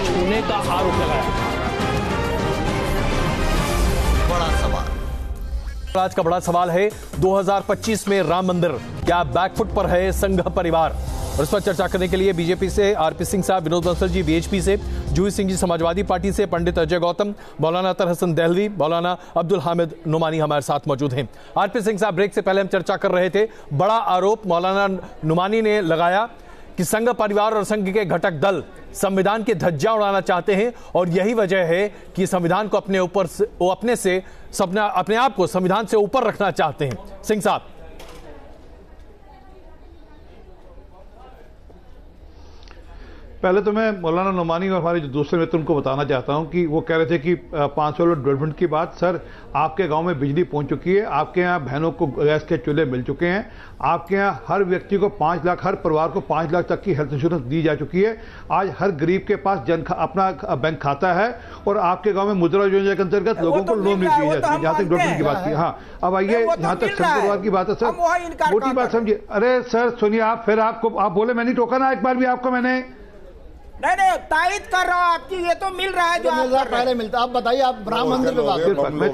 छूने का आरोप लगाया। बड़ा सवाल, आज का बड़ा सवाल है 2025 में राम मंदिर क्या बैकफुट पर है संघ परिवार? और इस पर चर्चा करने के लिए बीजेपी से आरपी सिंह साहब, विनोद बंसल जी वीएचपी से, जूही सिंह जी समाजवादी पार्टी से, पंडित अजय गौतम, मौलाना अतर हसन दहलवी, मौलाना अब्दुल हामिद नुमानी हमारे साथ मौजूद हैं। आरपी सिंह साहब, ब्रेक से पहले हम चर्चा कर रहे थे, बड़ा आरोप मौलाना नुमानी ने लगाया कि संघ परिवार और संघ के घटक दल संविधान की धज्जियां उड़ाना चाहते हैं और यही वजह है कि संविधान को अपने आप को संविधान से ऊपर रखना चाहते हैं। सिंह साहब, पहले तो मैं मौलाना नुमानी और हमारे जो दूसरे मित्र उनको बताना चाहता हूं कि वो कह रहे थे कि 500 डेवलपमेंट की बात। सर, आपके गांव में बिजली पहुंच चुकी है, आपके यहाँ बहनों को गैस के चूल्हे मिल चुके हैं, आपके यहाँ हर व्यक्ति को 5 लाख, हर परिवार को 5 लाख तक की हेल्थ इंश्योरेंस दी जा चुकी है। आज हर गरीब के पास अपना बैंक खाता है और आपके गाँव में मुद्रा योजना के अंतर्गत लोगों को लोन भी दिया जाता है। जहाँ तक डेवलपमेंट की बात की, हाँ, अब आइए जहाँ तक संघ परिवार की बात है सर, मोटी बात समझिए। अरे सर सुनिए, आप फिर आप बोले मैंने टोका ना एक बार भी आपको, मैंने नहीं तायद कर रहा हूँ आपकी, ये तो मिल रहा है जो आप पहले मिलता। आप बताइए, आप राम मंदिर पे बात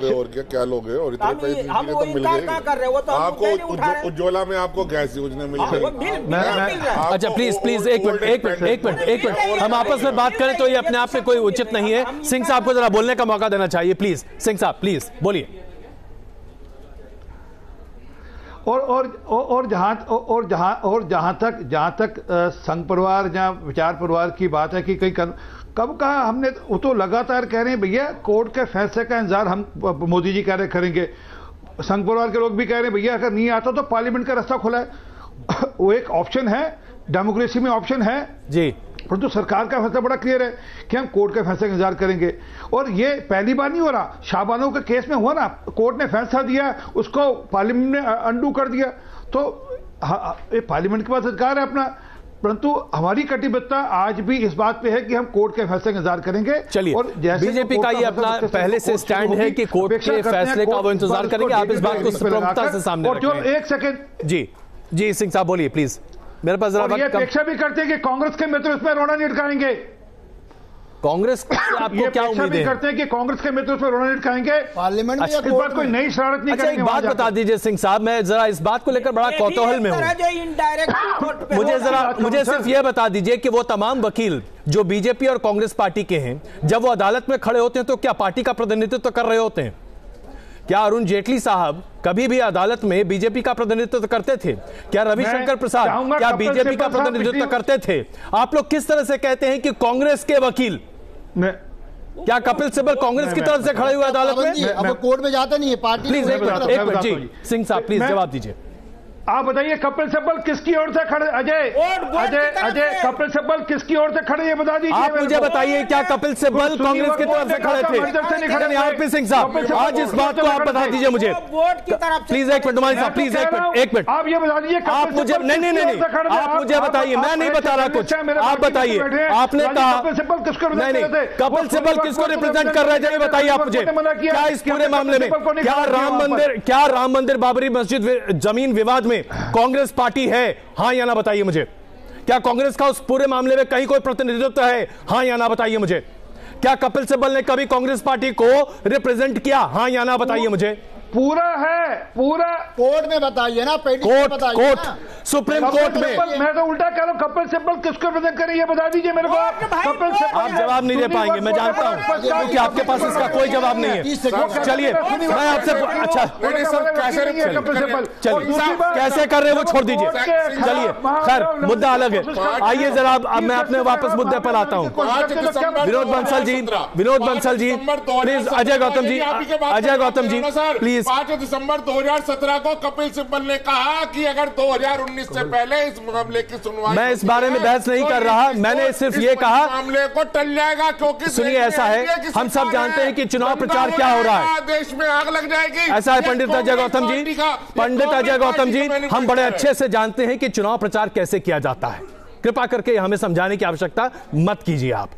और क्या लोग हैं और इतने पैसे तो मिल गए कर रहे हो, तो आपको उज्ज्वला में आपको गैस योजना मिल गई। अच्छा प्लीज एक मिनट, हम आपस में बात करें तो ये अपने आप में कोई उचित नहीं है। सिंह साहब को जरा बोलने का मौका देना चाहिए, प्लीज। सिंह साहब प्लीज बोलिए। और जहां तक संघ परिवार या विचार परिवार की बात है कि कहीं कब कहा हमने, वो तो लगातार कह रहे हैं भैया कोर्ट के फैसले का इंतजार हम मोदी जी कह रहे करेंगे। संघ परिवार के लोग भी कह रहे हैं भैया अगर नहीं आता तो पार्लियामेंट का रास्ता खुला है। वो एक ऑप्शन है, डेमोक्रेसी में ऑप्शन है जी, परंतु सरकार का फैसला बड़ा क्लियर है कि हम कोर्ट के फैसले का इंतजार करेंगे। और ये पहली बार नहीं हो रहा, शाहबानो के केस में हुआ ना, कोर्ट ने फैसला दिया, उसको पार्लियामेंट ने अंडू कर दिया। तो ये पार्लियामेंट के पास अधिकार है अपना, परंतु हमारी कटिबद्धता आज भी इस बात पे है कि हम कोर्ट के फैसले का इंतजार करेंगे। चलिए, और बीजेपी का ये अपना पहले से स्टैंड है कि कोर्ट के फैसले का वो इंतजार करेंगे। आप इस बात को प्रमुखता से सामने रखें। और एक सेकंड जी सिंह साहब बोलिए प्लीज। मेरे पास जरा ये अपेक्षा भी करते हैं कि कांग्रेस के मित्र इसमें रोना नहीं अटकाएंगे। कांग्रेस से आपको क्या उम्मीद है? करते हैं कि कांग्रेस के मित्र उसमें रोना नहीं अटकाएंगे। पार्लियामेंट में इस बात कोई नई शरारत नहीं करेंगे। एक बात बता दीजिए सिंह साहब, मैं जरा इस बात को लेकर बड़ा कौतूहल में हूं। मुझे सिर्फ यह बता दीजिए कि वो तमाम वकील जो बीजेपी और कांग्रेस पार्टी के हैं, जब वो अदालत में खड़े होते हैं तो क्या पार्टी का प्रतिनिधित्व कर रहे होते हैं? क्या अरुण जेटली साहब कभी भी अदालत में बीजेपी का प्रतिनिधित्व करते थे? क्या रविशंकर प्रसाद क्या बीजेपी का प्रतिनिधित्व करते थे? आप लोग किस तरह से कहते हैं कि कांग्रेस के वकील, क्या कपिल सिब्बल कांग्रेस की तरफ से खड़े हुए अदालत में? अब कोर्ट में जाते नहीं है पार्टी। प्लीज एक मिनट जी, सिंह साहब प्लीज जवाब दीजिए। आप बताइए कपिल सिब्बल किसकी ओर से खड़े? अजय कपिल सिब्बल किसकी ओर से खड़े, ये बता दीजिए। आप मुझे बताइए, क्या कपिल सिब्बल कांग्रेस की तरफ से खड़े थे? आरपी सिंह साहब, आज इस बात को आप बता दीजिए मुझे प्लीज। एक मिनट नुमानी साहब, प्लीज एक मिनट आप ये बता दीजिए। आप मुझे नहीं, आप मुझे बताइए, मैं नहीं बता रहा कुछ, आप बताइए। आपने कहा नहीं, कपिल सिब्बल किसको रिप्रेजेंट कर रहे थे ये बताइए आप मुझे। क्या इस पूरे मामले में क्या राम मंदिर बाबरी मस्जिद जमीन विवाद में कांग्रेस पार्टी है? हां या ना बताइए मुझे। क्या कांग्रेस का उस पूरे मामले में कहीं कोई प्रतिनिधित्व है? हां या ना बताइए मुझे। क्या कपिल सिब्बल ने कभी कांग्रेस पार्टी को रिप्रेजेंट किया? हां या ना बताइए मुझे। पूरा है, पूरा कोर्ट में बताइए ना, कोर्ट सुप्रीम कोर्ट में। मैं तो उल्टा कह रहा हूं, कपिल सिब्बल किसको रिप्रेजेंट करें ये बता दीजिए मेरे को। कपिल सिब्बल आप जवाब नहीं दे पाएंगे, मैं जानता हूं, क्योंकि आपके पास इसका कोई जवाब नहीं है। चलिए मैं आपसे अच्छा कैसे कर रहे हैं वो छोड़ दीजिए। चलिए खैर, मुद्दा अलग है। आइए जरा अब मैं अपने वापस मुद्दे पर आता हूं। विनोद बंसल जी प्लीज। अजय गौतम जी प्लीज। 5 दिसंबर 2017 को कपिल सिब्बल ने कहा कि अगर 2019 से पहले इस मामले की सुनवाई, मैं इस बारे में बहस नहीं कर रहा, मैंने सिर्फ ये कहा मामले को टल जाएगा। क्योंकि सुनिए, ऐसा है, हम सब जानते हैं कि चुनाव प्रचार क्या हो रहा है, देश में आग लग जाएगी। ऐसा है पंडित अजय गौतम जी, हम बड़े अच्छे से जानते हैं कि चुनाव प्रचार कैसे किया जाता है। कृपा करके हमें समझाने की आवश्यकता मत कीजिए आप।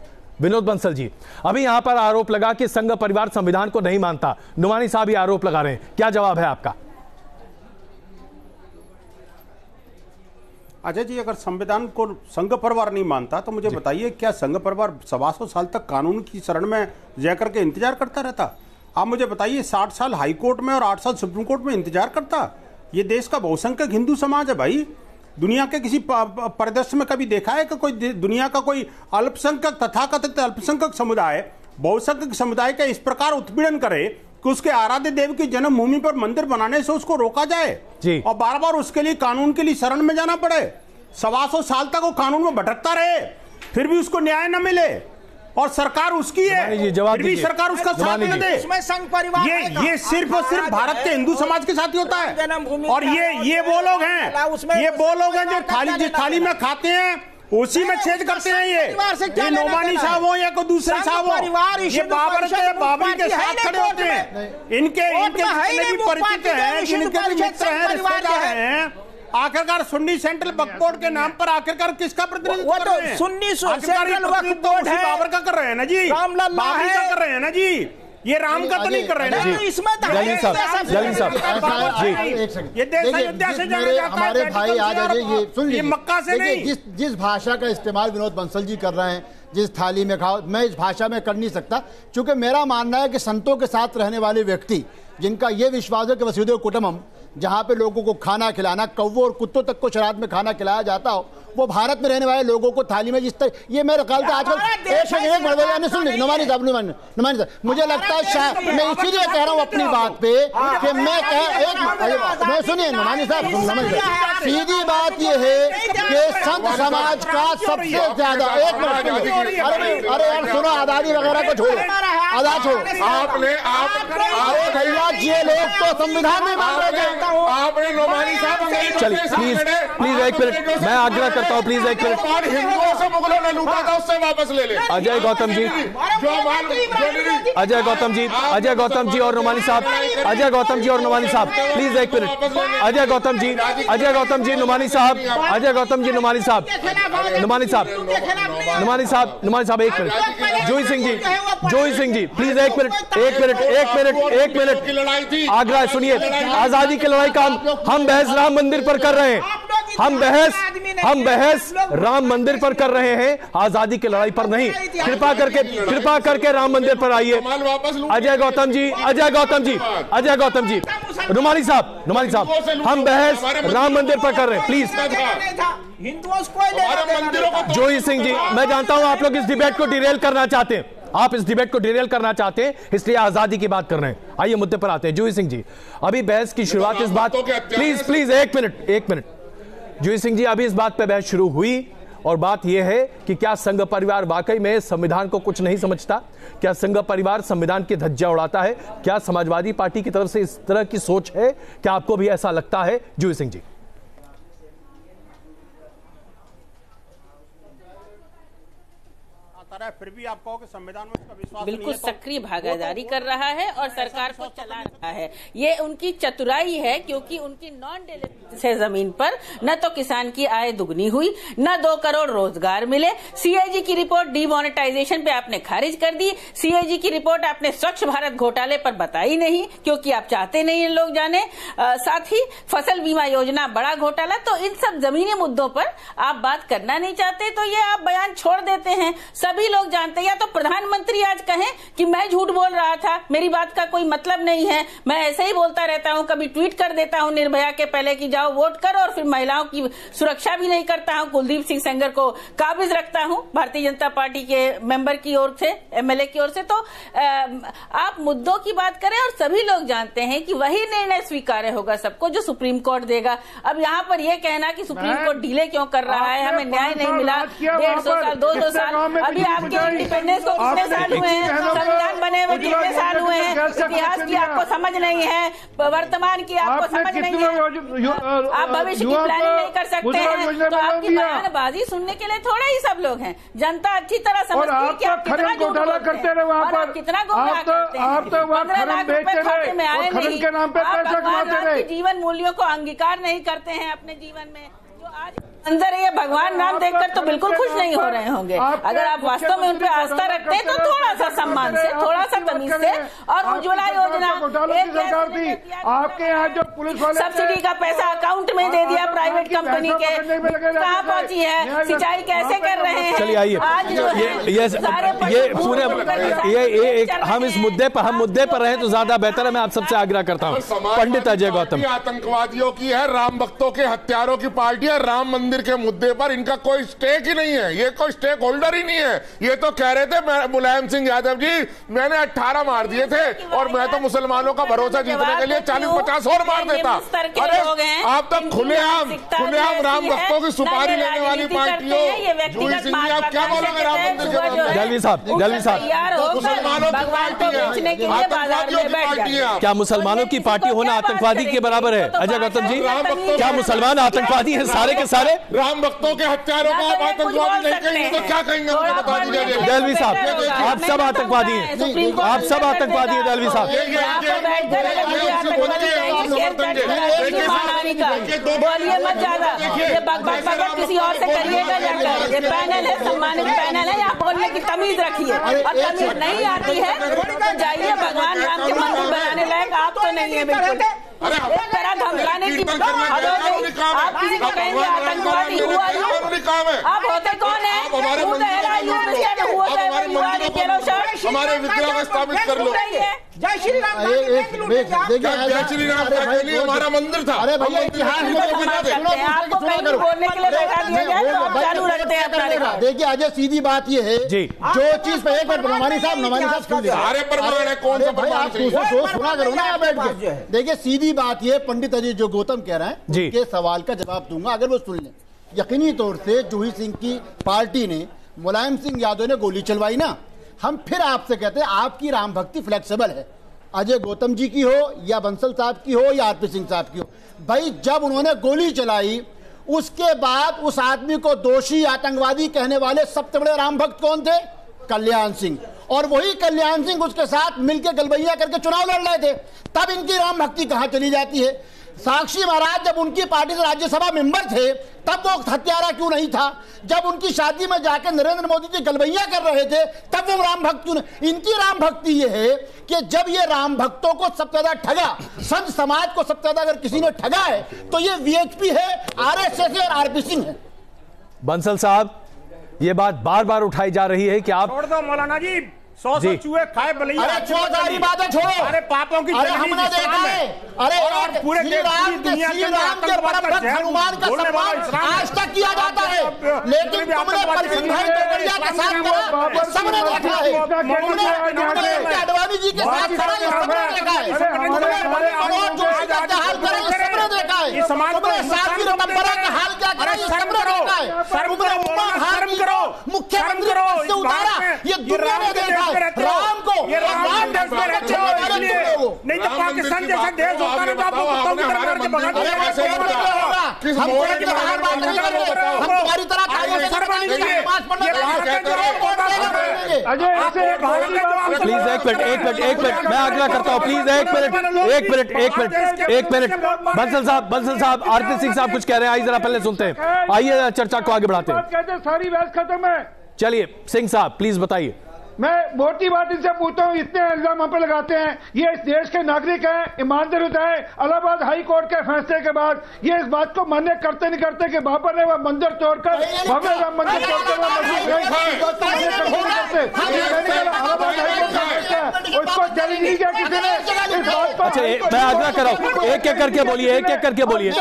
विनोद बंसल जी, अभी यहां पर आरोप लगा कि संघ परिवार संविधान को नहीं मानता। नुमानी साहब ये आरोप लगा रहे हैं, क्या जवाब है आपका? अच्छा जी, अगर संविधान को संघ परिवार नहीं मानता तो मुझे बताइए, क्या संघ परिवार 125 साल तक कानून की शरण में जाकर के इंतजार करता रहता? आप मुझे बताइए, 60 साल हाई कोर्ट में और 8 साल सुप्रीम कोर्ट में इंतजार करता? ये देश का बहुसंख्यक हिंदू समाज है भाई। दुनिया के किसी परिदृश्य में कभी देखा है कि कोई दुनिया का कोई अल्पसंख्यक, तथाकथित अल्पसंख्यक समुदाय बहुसंख्यक समुदाय का इस प्रकार उत्पीड़न करे कि उसके आराध्य देव की जन्मभूमि पर मंदिर बनाने से उसको रोका जाए और बार बार उसके लिए कानून के लिए शरण में जाना पड़े? 125 साल तक वो कानून में भटकता रहे, फिर भी उसको न्याय न मिले, और सरकार उसकी है, फिर भी सरकार उसका साथ न दे। इसमें संघ परिवार ये सिर्फ और सिर्फ भारत के हिंदू समाज के साथ ही होता है। और ये वो लोग हैं जो थाली में खाते हैं उसी में छेद करते हैं। ये नोमानी साहब हो या कोई दूसरे साहब हो, ये बाबरी के साथ खड़े होते हैं। इनके जितने भी परिचित हैं, जिनके भी मित्र हैं, रिश्तेदार हैं, आखिरकार सुन्नी सेंट्रल वक्फ बोर्ड के नाम पर आखिरकार किसका प्रतिनिधित्व कर रहे हैं? सुन्नी सेंट्रल वक्फ बोर्ड है, बाबर का कर रहे हैं ना जी, बाबरी का कर रहे हैं ना जी, ये राम का तो नहीं कर रहे हैं। इसमें जलील साहब ये देश अयोध्या से जाना जाता है, हमारे भाई आज ये सुन लीजिए, मक्का से नहीं। जिस भाषा का इस्तेमाल विनोद बंसल जी कर रहे हैं, जिस थाली में खाओ, मैं इस भाषा में कर नहीं सकता, क्योंकि मेरा मानना है कि संतों के साथ रहने वाले व्यक्ति जिनका ये विश्वास है कि वसुधैव कुटुंबकम, जहां पे लोगों को खाना खिलाना, कौवों और कुत्तों तक को श्राद्ध में खाना खिलाया जाता हो, वो भारत में रहने वाले लोगों को थाली में जिस तरह, ये मेरे ख्याल से आजकल एक सुन लीजिए नुमानी साहब, मुझे लगता है मैं इसीलिए कह रहा हूँ अपनी बात पे कि मैं सुनिए नुमानी साहब, सीधी बात ये है कि संत समाज का सबसे ज्यादा, एक मिनट, अरे यार सुनो, आजादी वगैरह को छोड़ो, आजाद छोड़ो, आपने भैया ये लोग तो संविधान में मान रहे थे, आपने नोमानी साहब, चलिए प्लीज एक मिनट, मैं आग्रह करता हूँ, प्लीज एक मिनट। हिंदुओं से मुगलों ने लूटा था, उससे वापस ले ले। अजय गौतम जी, अजय गौतम जी, अजय गौतम जी और नुमानी साहब, अजय गौतम जी और नुमानी साहब, प्लीज एक मिनट। अजय गौतम जी, अजय गौतम जी, नुमानी साहब, अजय गौतम जी, नुमानी साहब, नुमानी साहब, नुमानी साहब, नुमानी साहब, एक मिनट। जोई सिंह जी, जोई सिंह जी, प्लीज एक मिनट, एक मिनट, एक मिनट, एक मिनट, आग्रह सुनिए। आजादी की लड़ाई का हम बहस राम मंदिर पर कर रहे हैं, हम बहस राम मंदिर पर कर रहे हैं, आजादी की लड़ाई पर नहीं। कृपा करके राम मंदिर पर आइए। अजय गौतम जी, अजय गौतम जी, अजय गौतम जी, नुमानी साहब, नुमानी साहब, हम बहस राम मंदिर पर कर रहे हैं, प्लीज। जोई सिंह जी, मैं जानता हूं आप लोग इस डिबेट को डिरेल करना चाहते हैं, आप इस डिबेट को डिरेल करना चाहते हैं, इसलिए आजादी की बात कर रहे हैं। आइए मुद्दे पर आते हैं। जोई सिंह जी, अभी बहस की शुरुआत इस बात, प्लीज एक मिनट, एक मिनट। जोई सिंह जी, अभी इस बात पे बहस शुरू हुई और बात यह है कि क्या संघ परिवार वाकई में संविधान को कुछ नहीं समझता? क्या संघ परिवार संविधान की धज्जियां उड़ाता है? क्या समाजवादी पार्टी की तरफ से इस तरह की सोच है? क्या आपको भी ऐसा लगता है? जोई सिंह जी, फिर भी आप कहो कि संविधान में उसका विश्वास बिल्कुल सक्रिय भागीदारी कर रहा है और सरकार को चला रहा है। ये उनकी चतुराई है, क्योंकि उनकी नॉन डेलिवेट से जमीन पर न तो किसान की आय दुगनी हुई, न 2 करोड़ रोजगार मिले। सीएजी की रिपोर्ट डीमोनेटाइजेशन पे आपने खारिज कर दी। सीएजी की रिपोर्ट आपने स्वच्छ भारत घोटाले पर बताई नहीं, क्योंकि आप चाहते नहीं हैं लोग जाने। साथ ही फसल बीमा योजना बड़ा घोटाला। तो इन सब जमीनी मुद्दों पर आप बात करना नहीं चाहते, तो ये आप बयान छोड़ देते हैं। सभी लोग जानते हैं, या तो प्रधानमंत्री आज कहें कि मैं झूठ बोल रहा था, मेरी बात का कोई मतलब नहीं है, मैं ऐसे ही बोलता रहता हूं, कभी ट्वीट कर देता हूं निर्भया के पहले कि जाओ वोट करो, और फिर महिलाओं की सुरक्षा भी नहीं करता हूं, कुलदीप सिंह सेंगर को काबिज रखता हूं भारतीय जनता पार्टी के मेंबर की ओर से, एमएलए की ओर से। तो आप मुद्दों की बात करें, और सभी लोग जानते हैं कि वही निर्णय स्वीकार्य होगा सबको जो सुप्रीम कोर्ट देगा। अब यहाँ पर यह कहना कि सुप्रीम कोर्ट डिले क्यों कर रहा है, हमें न्याय नहीं मिला, 150 साल 200 साल, अभी आपके इंडिपेंडेंस को कितने साल हुए हैं, संविधान बने हुए कितने साल हुए हैं, इतिहास की आपको समझ नहीं है, वर्तमान की आपको समझ नहीं है, आप भविष्य की प्लानिंग नहीं कर सकते हैं। तो आपकी बयानबाजी सुनने के लिए थोड़े ही सब लोग हैं। जनता अच्छी तरह समझती है कि आप कितना घोटाला करते हैं और आप कितना गुमराह करते हैं। 15 लाख रुपए खाते में आए नहीं, आप भगवान राम के जीवन मूल्यों को अंगीकार नहीं करते हैं अपने जीवन में, जो आज अंदर ये भगवान राम देखकर तो बिल्कुल खुश नहीं हो रहे होंगे। अगर आप वास्तव में उन पर आस्था रखते हैं तो थोड़ा सा सम्मान से, थोड़ा सा तमीज से। और उज्ज्वला योजना सरकार थी आपके यहाँ जो पुलिस वाले सब्सिडी का पैसा अकाउंट में दे दिया प्राइवेट कंपनी के, कहाँ पहुंची है? सिंचाई कैसे कर रहे हैं? चलिए आइए, ये पूरे हम इस मुद्दे पर रहे तो ज्यादा बेहतर है। मैं आप सबसे आग्रह करता हूँ, पंडित अजय गौतम। आतंकवादियों की है, राम भक्तों के हत्यारों की पार्टी है। राम मंदिर के मुद्दे पर इनका कोई स्टेक ही नहीं है, ये कोई स्टेक होल्डर ही नहीं है। ये तो कह रहे थे मुलायम सिंह यादव जी, मैंने 18 मार दिए थे और मैं तो मुसलमानों का भरोसा जीतने के लिए 40-50 और मार देता। अरे आप तो खुलेआम राम भक्तों की सुपारी लेने वाली पार्टी हो। जूही सिंह जी, आप क्या बोलोगे राम मंदिर के बारे में? दलवी साहब मुसलमानों की पार्टी है, आतंकवादियों की पार्टी है। क्या मुसलमानों की पार्टी होना आतंकवादी के बराबर है? अजय गौतम जी, क्या मुसलमान आतंकवादी हैं सारे के सारे? राम भक्तों के हत्यारों को आप आतंकवादी नहीं कहेंगे तो क्या कहेंगे? बता दीजिए दलवी साहब, आप सब आतंकवादी हैं, आप सब आतंकवादी हैं दलवी साहब। बोलिए मत ज्यादा, ये बकबक किसी और से करिएगा जाकर। ये पैनल है, सम्मानित पैनल है, आप बोलने की तमीज रखिए। और तमीज नहीं आती है तो जाइए, भगवान राम के मंदिर बनाने लायक आप तो नहीं है बिल्कुल। एक तरह धमकाने की आप किसी को कहेंगे आतंकवादी हुआ, आप होते कौन है? हमारे विद्या को स्थापित कर लो। जय श्री राम, जय श्री राम के लिए हमारा मंदिर था। अरे भैया आपको कहीं बोलने के लिए बैठा दिया जाए तो आप चालू रखते हैं अपना रिकॉर्ड। देखिए अजय, सीधी बात ये है जो चीज पे एक बार नवानी साहब सारे प्रमाण है, कौन सा प्रमाण सुना करो ना आप बैठ के। देखिए सीधी बात ये, पंडित अजय जो गौतम कह रहे हैं के सवाल का जवाब दूंगा अगर वो सुन लें। यकीनी तौर से जूही सिंह की पार्टी ने मुलायम सिंह यादव ने गोली चलवाई ना, हम फिर आपसे कहते हैं आपकी राम भक्ति फ्लेक्सिबल है, अजय गौतम जी की हो या बंसल साहब की हो या आरपी सिंह साहब की हो। भाई जब उन्होंने गोली चलाई उसके बाद उस आदमी को दोषी आतंकवादी कहने वाले सबसे बड़े राम भक्त कौन थे? कल्याण सिंह। और वही कल्याण सिंह उसके साथ मिलकर गलबैया करके चुनाव लड़ रहे थे। तब इनकी राम भक्ति कहां चली जाती है? साक्षी महाराज जब उनकी पार्टी से राज्यसभा मेंबर थे तब वो हत्यारा क्यों नहीं था? जब उनकी शादी में जाकर नरेंद्र मोदी जी गलबैया कर रहे थे तब वो राम भक्त क्यों नहीं? इनकी राम भक्ति ये है कि जब ये राम भक्तों को सबसे ज्यादा ठगा, संत समाज को सबसे ज्यादा अगर किसी ने ठगा है तो ये वीएचपी है, आरएसएस है और आरपी सिंह है। बंसल साहब, ये बात बार बार उठाई जा रही है कि आप छोड़ दो मौलाना जी, 100 चूहे खाए बलैया। अरे छोटी बातें छोड़ो, अरे पापों की हमने देखा है। अरे और पूरे दुनिया के हनुमान का सम्मान आज तक किया जाता है, लेकिन तुमने परवीन भाई तोमरिया के साथ करा, सबने देखा है। तुमने अडवाणी जी के साथ करा, ये सबने देखा है। तुमने मनोज जोशी का हाल करा, ये सबने देखा है। तुमने साध्वी रतंबरा का हाल क्या करा, ये सबने देखा है। तुमने उमा भारती को मुख्यमंत्री से उतारा, ये दुनिया ने देखा है। राम को राम देश में रखने वाले नहीं तो पाकिस्तान जैसा देश होता ना तो आपको कुत्तों की तरह करके भगा दिया जाएगा। हम कोई बाहर बात नहीं कर रहे, हम तुम्हारी तरह कायदे से बनी नहीं है। प्लीज एक मिनट मैं आग्रह करता हूँ, प्लीज एक मिनट बंसल साहब आरपी सिंह साहब कुछ कह रहे हैं, आइए जरा पहले सुनते हैं, आइए चर्चा को आगे बढ़ाते हैं। सारी बहस खत्म है। चलिए सिंह साहब प्लीज बताइए। मैं मोटी बात इनसे पूछता हूँ, इतने इल्जाम हम पे लगाते हैं, ये इस देश के नागरिक हैं, ईमानदार होता है। इलाहाबाद हाई कोर्ट के फैसले के बाद ये इस बात को मान्य करते नहीं करते कि बाबर ने वह मंदिर तोड़कर भव्य राम मंदिर उसको चैलेंज नहीं किया किसी ने। अच्छा मैं आग्रह कर रहा हूँ, एक एक करके बोलिए, एक एक करके बोलिए।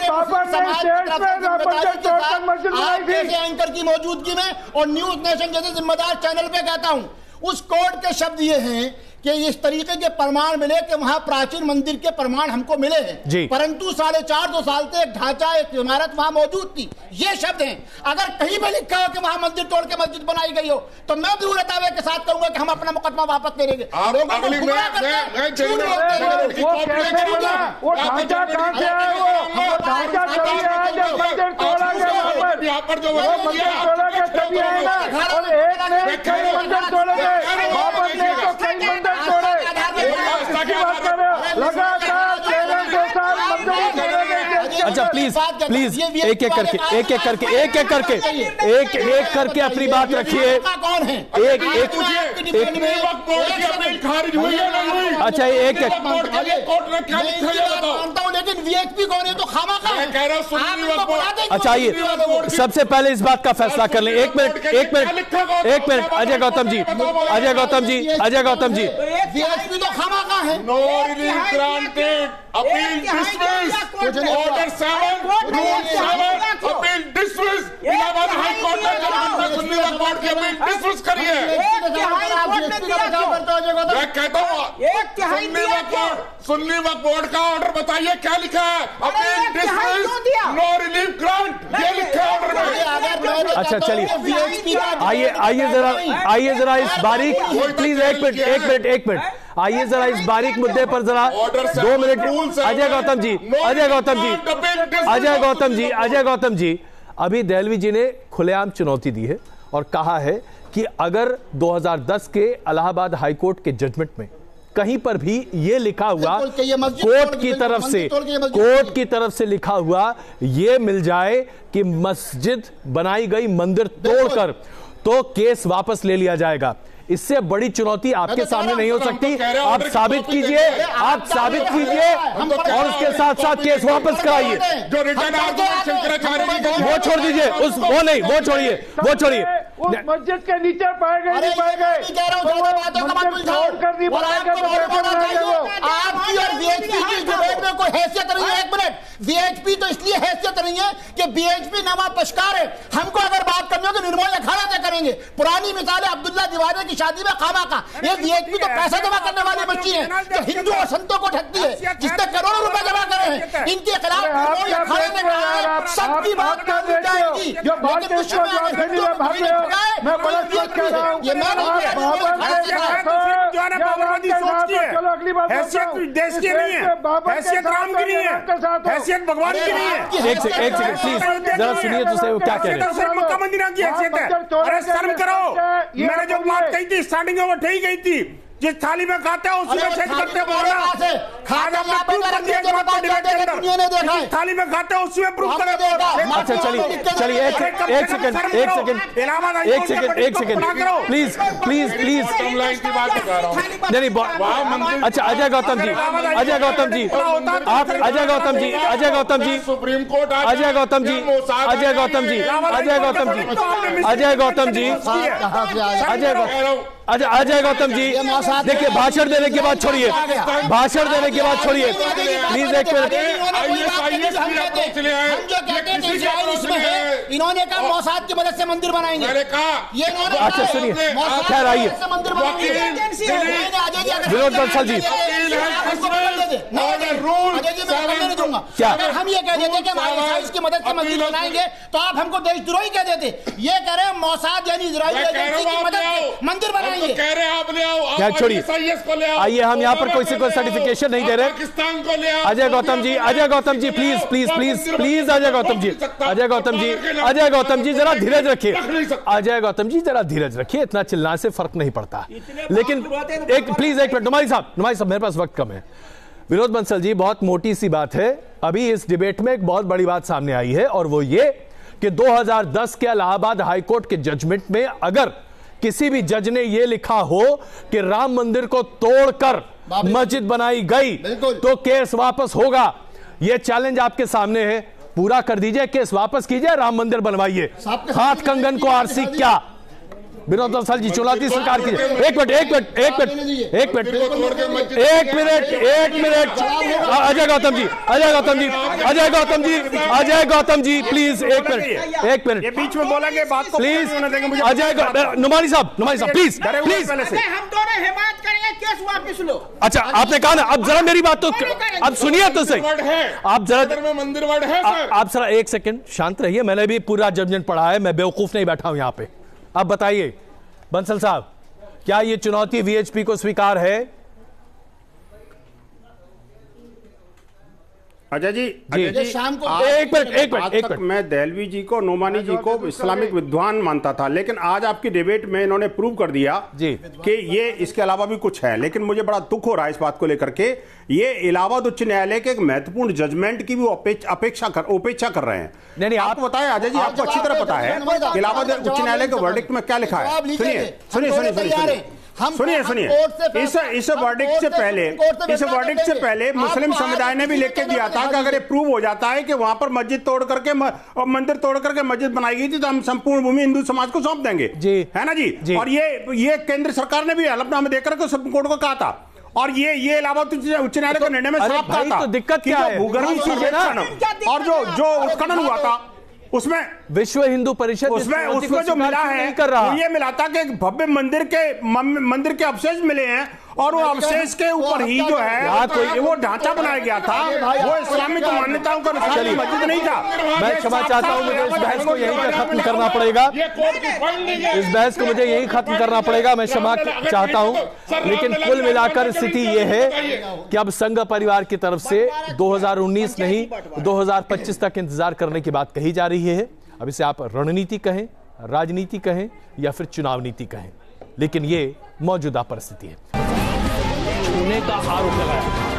बाबर ने स्टेज पे राम मंदिर तोड़कर मस्जिद बनाई थी एंकर की मौजूदगी में और न्यूज नेशन जैसे जिम्मेदार चैनल पे कहता हूं, उस कोर्ट के शब्द ये हैं कि इस तरीके के प्रमाण मिले कि वहां प्राचीन मंदिर के प्रमाण हमको मिले हैं, परंतु 450 साल से एक ढांचा एक इमारत वहां मौजूद थी। ये शब्द हैं। अगर कहीं भी लिखा हो कि वहां मंदिर तोड़ के मस्जिद बनाई गई हो तो मैं भी दावे के साथ कहूंगा कि हम अपना मुकदमा वापस ले लेंगे। अच्छा प्लीज प्लीज एक एक करके अपनी बात रखिए। एक अच्छा एक लेकिन वीएचपी कौन है तो खामखा है। अच्छा आइए सबसे पहले इस बात का फैसला कर लें। एक मिनट अजय गौतम जी वीएचपी तो खामखा है। No relief granted, appeal dismiss, order 7 rule 7 appeal dismiss. Allahabad high court ने जजमेंट सुन्नी वक्फ बोर्ड की अपील डिसमिस करी है। मैं कहता हूँ सुन्नी वक्फ बोर्ड का ऑर्डर बताइए क्या लिखा है। Appeal dismiss, no relief grant, ये लिखा है ऑर्डर में। अच्छा चलिए आइए जरा इस बारीक प्लीज एक मिनट आइए जरा इस बारीक मुद्दे पर जरा 2 मिनट। अजय गौतम जी अभी दहलवी जी ने खुलेआम चुनौती दी है और कहा है कि अगर 2010 के इलाहाबाद हाईकोर्ट के जजमेंट में कहीं पर भी ये लिखा हुआ कोर्ट की तरफ से लिखा हुआ ये मिल जाए कि मस्जिद बनाई गई मंदिर तोड़कर, तो केस वापस ले लिया जाएगा। इससे बड़ी चुनौती आपके सामने नहीं हो सकती। आप साबित कीजिए और उसके साथ साथ केस वापस कराइए। वो छोड़ दीजिए, वो छोड़िए उस मस्जिद के नीचे पाए गए आपकी और वीएचपी की डिबेट में कोई हैसियत नहीं है। एक मिनट, वीएचपी तो इसलिए हैसियत नहीं है कि वीएचपी नवा पशकार है। हमको अगर बात करनी हो तो निर्मोही अखाड़ा से करेंगे। पुरानी मिसाल है अब्दुल्ला दीवाने की शादी में खामखा। ये वीएचपी तो पैसा जमा करने वाली बच्ची है जो हिंदू और संतों को ठगती है, जिसने करोड़ों रुपए जमा करे हैं। इनके खिलाफ निर्मोही अखाड़े ने कहा है सबकी बात करनी जाएगी। हैसियत देश की नहीं है, हैसियत राम की नहीं है, हैसियत भगवान की नहीं है। एक सेकंड प्लीज जरा सुनिए तो सही वो क्या कह रहे हैं। मक्का मदीना की हैसियत है। अरे शर्म करो, मैंने जो बात कही थी स्टार्टिंग में वो ठीक गई थी। जिस थाली में खाते हो उसी में छेद करते बोलना। थाली में खाते हो उसी में प्रूफ करें। अच्छा चलिए एक सेकंड प्लीज नहीं। अच्छा अजय गौतम जी सुप्रीम कोर्ट अजय गौतम जी देखिए भाषण देने की बात छोड़िए प्लीज एक मिनट। इन्होंने कहा मोसाद की मदद से मंदिर बनाएंगे। अच्छा सुनिए खैर आइए विनोद बंसल जी क्या हम ये कह देते कि इसकी मदद से मंदिर बनाएंगे तो आप हमको देशद्रोही कह देते। ये कह रहे हैं मोसाद यानी इजराइल एजेंसी की मदद से मंदिर बनाएंगे। कह रहे हैं आप ले आओ, क्या छोड़िए आइए हम यहाँ पर कोई सर्टिफिकेशन नहीं दे रहे। पाकिस्तान को ले आओ। अजय गौतम जी प्लीज अजय गौतम जी जरा धीरज रखिए। इतना चिल्लाने से फर्क नहीं पड़ता। लेकिन एक मिनट नुमानी साहब मेरे पास वक्त कम है। विनोद बंसल जी बहुत मोटी सी बात है। अभी इस डिबेट में एक बहुत बड़ी बात सामने आई है और वो ये कि 2010 के इलाहाबाद हाईकोर्ट के जजमेंट में अगर किसी भी जज ने यह लिखा हो कि राम मंदिर को तोड़कर मस्जिद बनाई गई तो केस वापस होगा। यह चैलेंज आपके सामने है, पूरा कर दीजिए, केस वापस कीजिए, राम मंदिर बनवाइए। हाथ कंगन को आरसी क्या विनोद बंसल जी चुनौती स्वीकार कीजिए। एक मिनट अजय गौतम जी प्लीज एक मिनट बीच में बोलेंगे बात को प्लीज अजय नुमानी साहब प्लीज हम दोनों हिमायत करेंगे, केस वापस लो। अच्छा आपने कहा ना, अब जरा मेरी बात तो अब सुनिए तो सही। आप जरा मंदिर वर्ड है सर। आप जरा एक सेकंड शांत रहिए। मैंने भी पूरा जजमेंट पढ़ा है, मैं बेवकूफ नहीं बैठा हूं यहां पे। अब बताइए बंसल साहब, क्या यह चुनौती वीएचपी को स्वीकार है? अजय जी शाम को एक मिनट मैं दहलवी जी को, नोमानी जी को इस्लामिक विद्वान मानता था, लेकिन आज आपकी डिबेट में इन्होंने प्रूव कर दिया जी कि ये इसके अलावा भी कुछ है। लेकिन मुझे बड़ा दुख हो रहा है इस बात को लेकर के, ये इलाहाबाद उच्च न्यायालय के एक महत्वपूर्ण जजमेंट की भी उपेक्षा कर रहे हैं। नहीं, आपको बताया अजय जी, आपको अच्छी तरह पता है इलाहाबाद उच्च न्यायालय के वर्डिक्ट में क्या लिखा है। सुनिए, इस वर्डिक्ट से पहले मुस्लिम समुदाय ने भी लिख के दिया था कि अगर ये प्रूव हो जाता है कि वहां पर मस्जिद तोड़ करके और मंदिर तोड़ करके मस्जिद बनाई गई थी तो हम संपूर्ण भूमि हिंदू समाज को सौंप देंगे, है ना जी। और ये केंद्र सरकार ने भी हलफनामा देकर के सुप्रीम कोर्ट को कहा था, और ये इलाहाबाद उच्च न्यायालय के निर्णय में साफ कहा था। तो दिक्कत क्या है? भूगर्भीय सर्वेक्षण और जो उत्खनन हुआ था उसमें विश्व हिंदू परिषद उसमें जो मिला है वो ये मिला था कि भव्य मंदिर के अवशेष मिले हैं, और वो अवशेष के ऊपर ही जो है वो ढांचा बनाया गया था, वो इस्लामिक मान्यताओं का अनुसार मस्जिद नहीं था। मैं क्षमा चाहता हूं, मुझे इस बहस को यहीं पर खत्म करना पड़ेगा, इस बहस को मुझे यहीं खत्म करना पड़ेगा। मैं क्षमा चाहता हूं, लेकिन कुल मिलाकर स्थिति यह है कि अब संघ परिवार की तरफ से 2019 नहीं 2025 तक इंतजार करने की बात कही जा रही है। अब इसे आप रणनीति कहें, राजनीति कहें या फिर चुनाव नीति कहें, लेकिन ये मौजूदा परिस्थिति है। छूने का आरोप लगाया।